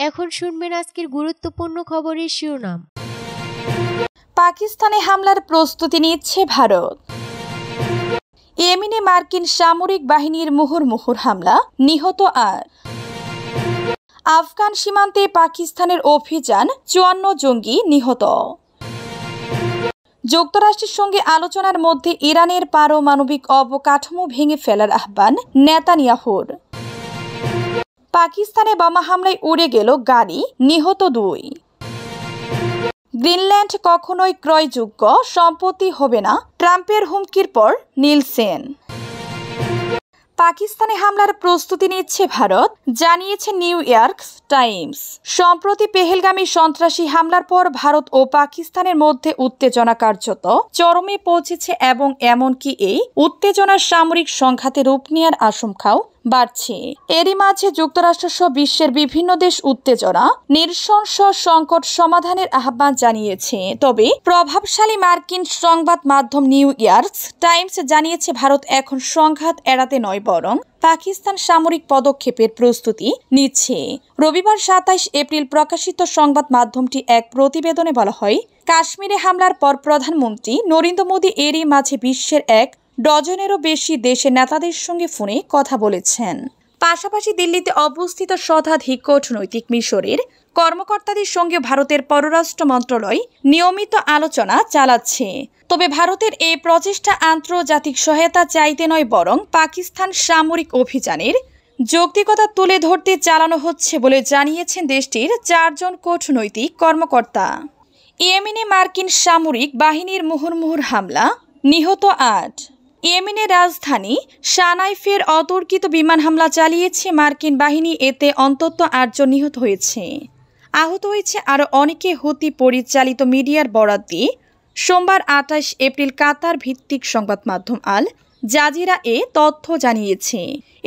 এখন শুনবেন আজকের গুরুত্বপূর্ণ খবরের শিরোনাম। পাকিস্তানে হামলার প্রস্তুতি নিচ্ছে ভারত। ইয়েমেনে মার্কিন সামরিক বাহিনীর মুহুর্মুহুর হামলা, নিহত ৮। আফগান সীমান্তে পাকিস্তানের অভিযান, ৫৪ জঙ্গি নিহত। যুক্তরাষ্ট্রের সঙ্গে আলোচনার মধ্যে ইরানের পারমাণবিক অবকাঠামো ভেঙে ফেলার আহ্বান নেতানিয়াহুর। পাকিস্তানে বোমা হামলায় উড়ে গেল গাড়ি, নিহত ২। গ্রিনল্যান্ড কখনোই ক্রয়যোগ্য সম্পত্তি হবে না, ট্রাম্পের হুমকির পর নিলসেন। পাকিস্তানে হামলার প্রস্তুতি নিচ্ছে ভারত, জানিয়েছে নিউ ইয়র্ক টাইমস। সম্প্রতি পেহেলগামী সন্ত্রাসী হামলার পর ভারত ও পাকিস্তানের মধ্যে উত্তেজনা কার্যত চরমে পৌঁছেছে এবং এমনকি এই উত্তেজনার সামরিক সংঘাতে রূপ নেওয়ার আশঙ্কাও বাড়ছে। এরই মাঝে যুক্তরাষ্ট্রসহ বিশ্বের বিভিন্ন দেশ উত্তেজনা নিরসনস সংকট সমাধানের আহ্বান জানিয়েছে। তবে প্রভাবশালী মার্কিন সংবাদ মাধ্যম নিউ ইয়র্ক টাইমস জানিয়েছে ভারত এখন সংঘাত এড়াতে নয় বরং পাকিস্তান সামরিক পদক্ষেপের প্রস্তুতি নিচ্ছে। রবিবার ২৭ এপ্রিল প্রকাশিত সংবাদ মাধ্যমটি এক প্রতিবেদনে বলা হয়, কাশ্মীরে হামলার পর প্রধানমন্ত্রী নরেন্দ্র মোদী এরই মাঝে বিশ্বের ১ ডজনেরও বেশি দেশের নেতাদের সঙ্গে ফোনে কথা বলেছেন। পাশাপাশি দিল্লিতে অবস্থিত শতাধিক কূটনৈতিক মিশরের কর্মকর্তাদের সঙ্গে ভারতের পররাষ্ট্র মন্ত্রণালয় নিয়মিত আলোচনা চালাচ্ছে। তবে ভারতের এই প্রচেষ্টা আন্তর্জাতিক সহায়তা চাইতে নয় বরং পাকিস্তান সামরিক অভিযানের যৌক্তিকতা তুলে ধরতে চালানো হচ্ছে বলে জানিয়েছেন দেশটির ৪ জন কূটনৈতিক কর্মকর্তা। ইয়েমেনে মার্কিন সামরিক বাহিনীর মুহুর্মুহুর হামলা, নিহত ৮। ইয়েমেনের রাজধানী সানাইফের অতর্কিত বিমান হামলা চালিয়েছে মার্কিন বাহিনী, এতে অন্তত ৮ জন নিহত হয়েছে। আহত হয়েছে আরও অনেকে। হুতি পরিচালিত মিডিয়ার বরাত দিয়ে সোমবার ২৮ এপ্রিল কাতার ভিত্তিক সংবাদ মাধ্যম আল জাজিরা এ তথ্য জানিয়েছে।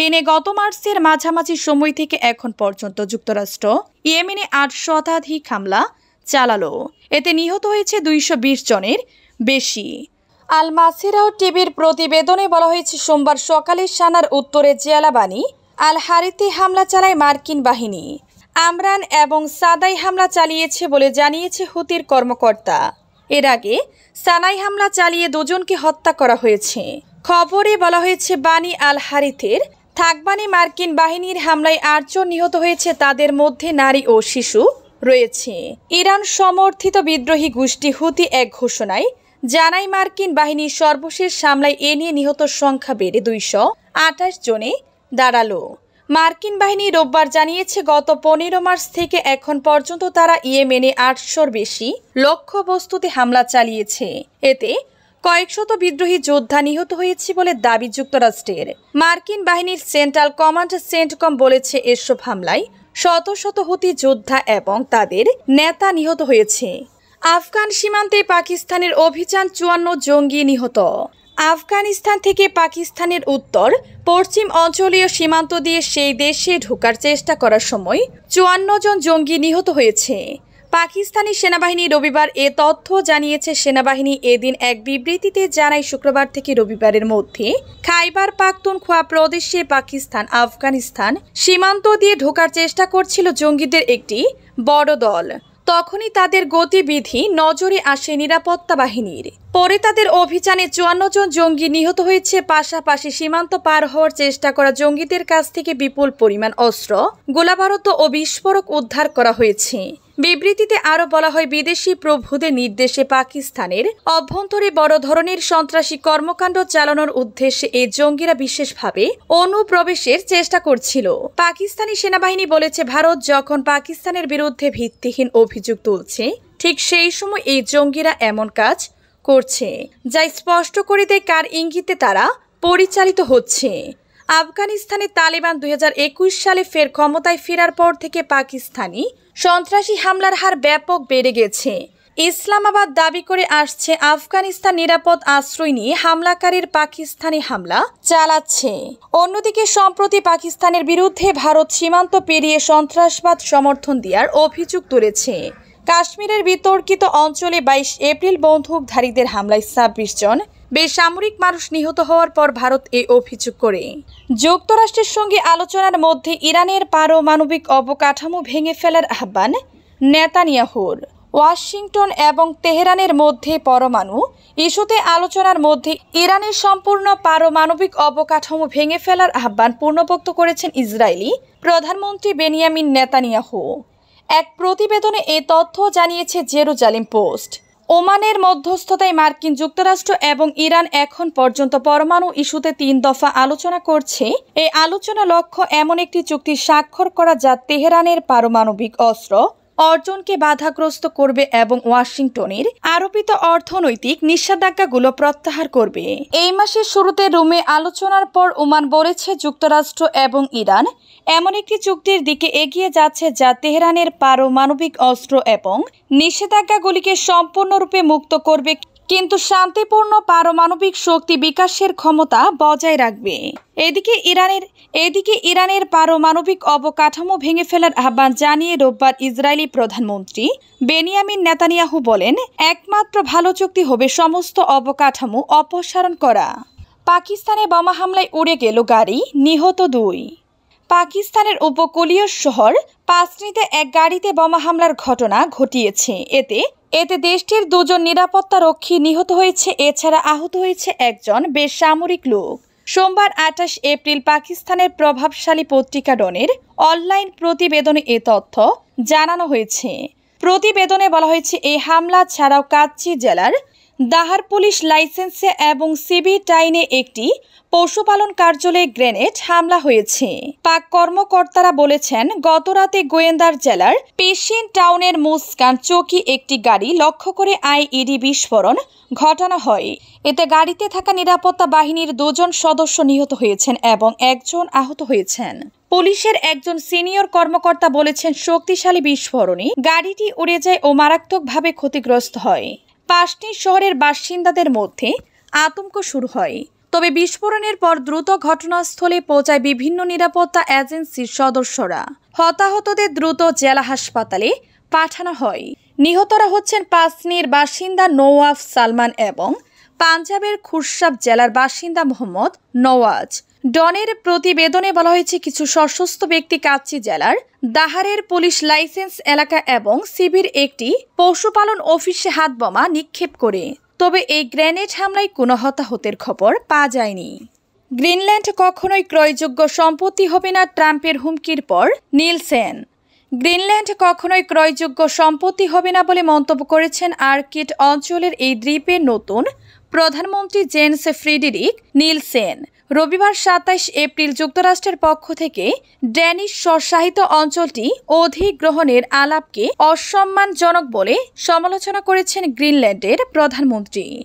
এনে গত মার্চের মাঝামাঝি সময় থেকে এখন পর্যন্ত যুক্তরাষ্ট্র ইয়েমেনে ৮ শতাধিক হামলা চালালো। এতে নিহত হয়েছে ২২০ জনের বেশি। আল মাসিরাহ টিভির প্রতিবেদনে বলা হয়েছে, সোমবার সকালে সানার উত্তরে জেলাবানি আল হারিতে হামলা চালায় মার্কিন বাহিনী। আমরান এবং সাদাই হামলা চালিয়েছে বলে জানিয়েছে হুতির কর্মকর্তা। এর আগে সানাই হামলা চালিয়ে ২ জনকে হত্যা করা হয়েছে। খবরে বলা হয়েছে, বানি আল হারিথের থাকবানি মার্কিন বাহিনীর হামলায় ৮ জন নিহত হয়েছে, তাদের মধ্যে নারী ও শিশু রয়েছে। ইরান সমর্থিত বিদ্রোহী গোষ্ঠী হুতি এক ঘোষণায় জানায়, মার্কিন বাহিনীর সর্বশেষ হামলায় এ নিয়ে নিহত সংখ্যা বেড়ে ২২৮ জনে দাঁড়ালো। মার্কিন বাহিনী রোববার জানিয়েছে, গত ১৫ মার্চ থেকে এখন পর্যন্ত তারা ইয়েমেনে ৮০০-র বেশি লক্ষ্যবস্তুতে হামলা চালিয়েছে। এতে কয়েকশত বিদ্রোহী যোদ্ধা নিহত হয়েছে বলে দাবি যুক্তরাষ্ট্রের। মার্কিন বাহিনীর সেন্ট্রাল কমান্ড সেন্টকম বলেছে, এসব হামলায় শত শত হুতি যোদ্ধা এবং তাদের নেতা নিহত হয়েছে। আফগান সীমান্তে পাকিস্তানের অভিযান, ৫৪ জঙ্গি নিহত। আফগানিস্তান থেকে পাকিস্তানের উত্তর পশ্চিম অঞ্চলীয় সীমান্ত দিয়ে সেই দেশে ঢোকার চেষ্টা করার সময় ৫৪ জন জঙ্গি নিহত হয়েছে। পাকিস্তানি সেনাবাহিনী রবিবার এ তথ্য জানিয়েছে। সেনাবাহিনী এদিন এক বিবৃতিতে জানায়, শুক্রবার থেকে রবিবারের মধ্যে খাইবার পাখতুনখোয়া প্রদেশে পাকিস্তান আফগানিস্তান সীমান্ত দিয়ে ঢোকার চেষ্টা করছিল জঙ্গিদের একটি বড় দল। তখনই তাদের গতিবিধি নজরে আসে নিরাপত্তা বাহিনীর। পরে তাদের অভিযানে ৫৪ জন জঙ্গি নিহত হয়েছে। পাশাপাশি সীমান্ত পার হওয়ার চেষ্টা করা জঙ্গিদের কাছ থেকে বিপুল পরিমাণ অস্ত্র, গোলাবারুদ ও বিস্ফোরক উদ্ধার করা হয়েছে। বিবৃতিতে আরও বলা হয়, বিদেশি প্রভুদের নির্দেশে পাকিস্তানের অভ্যন্তরে বড় ধরনের সন্ত্রাসী কর্মকাণ্ড চালানোর উদ্দেশ্যে এই জঙ্গিরা বিশেষভাবে অনুপ্রবেশের চেষ্টা করছিল। পাকিস্তানি সেনাবাহিনী বলেছে, ভারত যখন পাকিস্তানের বিরুদ্ধে ভিত্তিহীন অভিযোগ তুলছে, ঠিক সেই সময় এই জঙ্গিরা এমন কাজ করছে, যা স্পষ্ট করে দেয় কার ইঙ্গিতে তারা পরিচালিত হচ্ছে। আফগানিস্তানে তালেবান ২০২১ সালে ফের ক্ষমতায় ফেরার পর থেকে পাকিস্তানি সন্ত্রাসী হামলার হার ব্যাপক বেড়ে গেছে। ইসলামাবাদ দাবি করে আসছে, আফগানিস্তান নিরাপদ আশ্রয় নিয়ে হামলাকারীর পাকিস্তানি হামলা চালাচ্ছে। অন্যদিকে সম্প্রতি পাকিস্তানের বিরুদ্ধে ভারত সীমান্ত পেরিয়ে সন্ত্রাসবাদ সমর্থন দেওয়ার অভিযোগ তুলেছে। কাশ্মীরের বিতর্কিত অঞ্চলে ২২ এপ্রিল বন্দুকধারীদের হামলায় ২৬ জন বেসামরিক মানুষ নিহত হওয়ার পর ভারত এই অভিযোগ করে। যুক্তরাষ্ট্রের সঙ্গে আলোচনার মধ্যে ইরানের পারমাণবিক অবকাঠামো ভেঙে ফেলার আহ্বান নেতানিয়াহুর। ওয়াশিংটন এবং তেহরানের মধ্যে পরমাণু ইস্যুতে আলোচনার মধ্যে ইরানের সম্পূর্ণ পারমাণবিক অবকাঠামো ভেঙে ফেলার আহ্বান পুনর্ব্যক্ত করেছেন ইসরায়েলি প্রধানমন্ত্রী বেনিয়ামিন নেতানিয়াহু। এক প্রতিবেদনে এই তথ্য জানিয়েছে জেরুজালেম পোস্ট। ওমানের মধ্যস্থতায় মার্কিন যুক্তরাষ্ট্র এবং ইরান এখন পর্যন্ত পরমাণু ইস্যুতে 3 দফা আলোচনা করছে। এই আলোচনা লক্ষ্য এমন একটি চুক্তি স্বাক্ষর করা যা তেহরানের পারমাণবিক অস্ত্র অর্জনকে বাধাগ্রস্ত করবে এবং ওয়াশিংটনের আরোপিত অর্থনৈতিক নিষেধাজ্ঞাগুলো প্রত্যাহার করবে। এই মাসের শুরুতে রোমে আলোচনার পর ওমান বলেছে যুক্তরাষ্ট্র এবং ইরান এমন একটি চুক্তির দিকে এগিয়ে যাচ্ছে যা তেহরানের পারমাণবিক অস্ত্র এবং নিষেধাজ্ঞাগুলিকে সম্পূর্ণরূপে মুক্ত করবে কিন্তু শান্তিপূর্ণ পারমাণবিক শক্তি বিকাশের ক্ষমতা বজায় রাখবে। এদিকে ইরানের পারমাণবিক অবকাঠামো ভেঙে ফেলার আহ্বান জানিয়ে রোববার ইসরায়েলি প্রধানমন্ত্রী বেনিয়ামিন নেতানিয়াহু বলেন, একমাত্র ভালো চুক্তি হবে সমস্ত অবকাঠামো অপসারণ করা। পাকিস্তানে বোমা হামলায় উড়ে গেল গাড়ি, নিহত 2। পাকিস্তানের উপকূলীয় শহর পাসরিতে এক গাড়িতে বোমা হামলার ঘটনা ঘটিয়েছে। এতে দেশটির 2 জন নিরাপত্তারক্ষী নিহত হয়েছে। এছাড়া আহত হয়েছে একজন বেসামরিক লোক। সোমবার 28 এপ্রিল পাকিস্তানের প্রভাবশালী পত্রিকা ডনের অনলাইন প্রতিবেদনে এ তথ্য জানানো হয়েছে। প্রতিবেদনে বলা হয়েছে, এই হামলা ছাড়াও কাচ্চি জেলার দাহার পুলিশ লাইসেন্সে এবং সিবি টাইনে একটি পশুপালন কার্যালয়ে গ্রেনেড হামলা হয়েছে। পাক কর্মকর্তারা বলেছেন, গতরাতে গোয়েন্দার জেলার পেশিন টাউনের মুসকান চৌকি একটি গাড়ি লক্ষ্য করে আইইডি বিস্ফোরণ ঘটানো হয়। এতে গাড়িতে থাকা নিরাপত্তা বাহিনীর 2 জন সদস্য নিহত হয়েছেন এবং 1 জন আহত হয়েছেন। পুলিশের একজন সিনিয়র কর্মকর্তা বলেছেন, শক্তিশালী বিস্ফোরণে গাড়িটি উড়ে যায় ও মারাত্মকভাবে ক্ষতিগ্রস্ত হয়। পাশনি শহরের বাসিন্দাদের মধ্যে আতঙ্ক শুরু হয়। তবে বিস্ফোরণের পর দ্রুত ঘটনাস্থলে পৌঁছায় বিভিন্ন নিরাপত্তা এজেন্সির সদস্যরা। হতাহতদের দ্রুত জেলা হাসপাতালে পাঠানো হয়। নিহতরা হচ্ছেন পাসনির বাসিন্দা নওয়াফ সালমান এবং পাঞ্জাবের খুরসাব জেলার বাসিন্দা মোহাম্মদ নওয়াজ। ডনের প্রতিবেদনে বলা হয়েছে, কিছু সশস্ত্র ব্যক্তি কাচ্চি জেলার দাহারের পুলিশ লাইসেন্স এলাকা এবং সিবির একটি পশুপালন অফিসে হাত বোমা নিক্ষেপ করে। তবে এই গ্রেনেড হামলায় কোনো হতাহতের খবর পাওয়া যায়নি। গ্রিনল্যান্ড কখনোই ক্রয়যোগ্য সম্পত্তি হবে না, ট্রাম্পের হুমকির পর নিলসেন। গ্রিনল্যান্ড কখনোই ক্রয়যোগ্য সম্পত্তি হবে না বলে মন্তব্য করেছেন আর্কটিক অঞ্চলের এই দ্বীপের নতুন প্রধানমন্ত্রী জেন্স ফ্রেডেরিক নিলসেন। রবিবার 27 এপ্রিল যুক্তরাষ্ট্রের পক্ষ থেকে ড্যানিশ স্বশাসিত অঞ্চলটি অধিগ্রহণের আলাপকে অসম্মানজনক বলে সমালোচনা করেছেন গ্রিনল্যান্ডের প্রধানমন্ত্রী।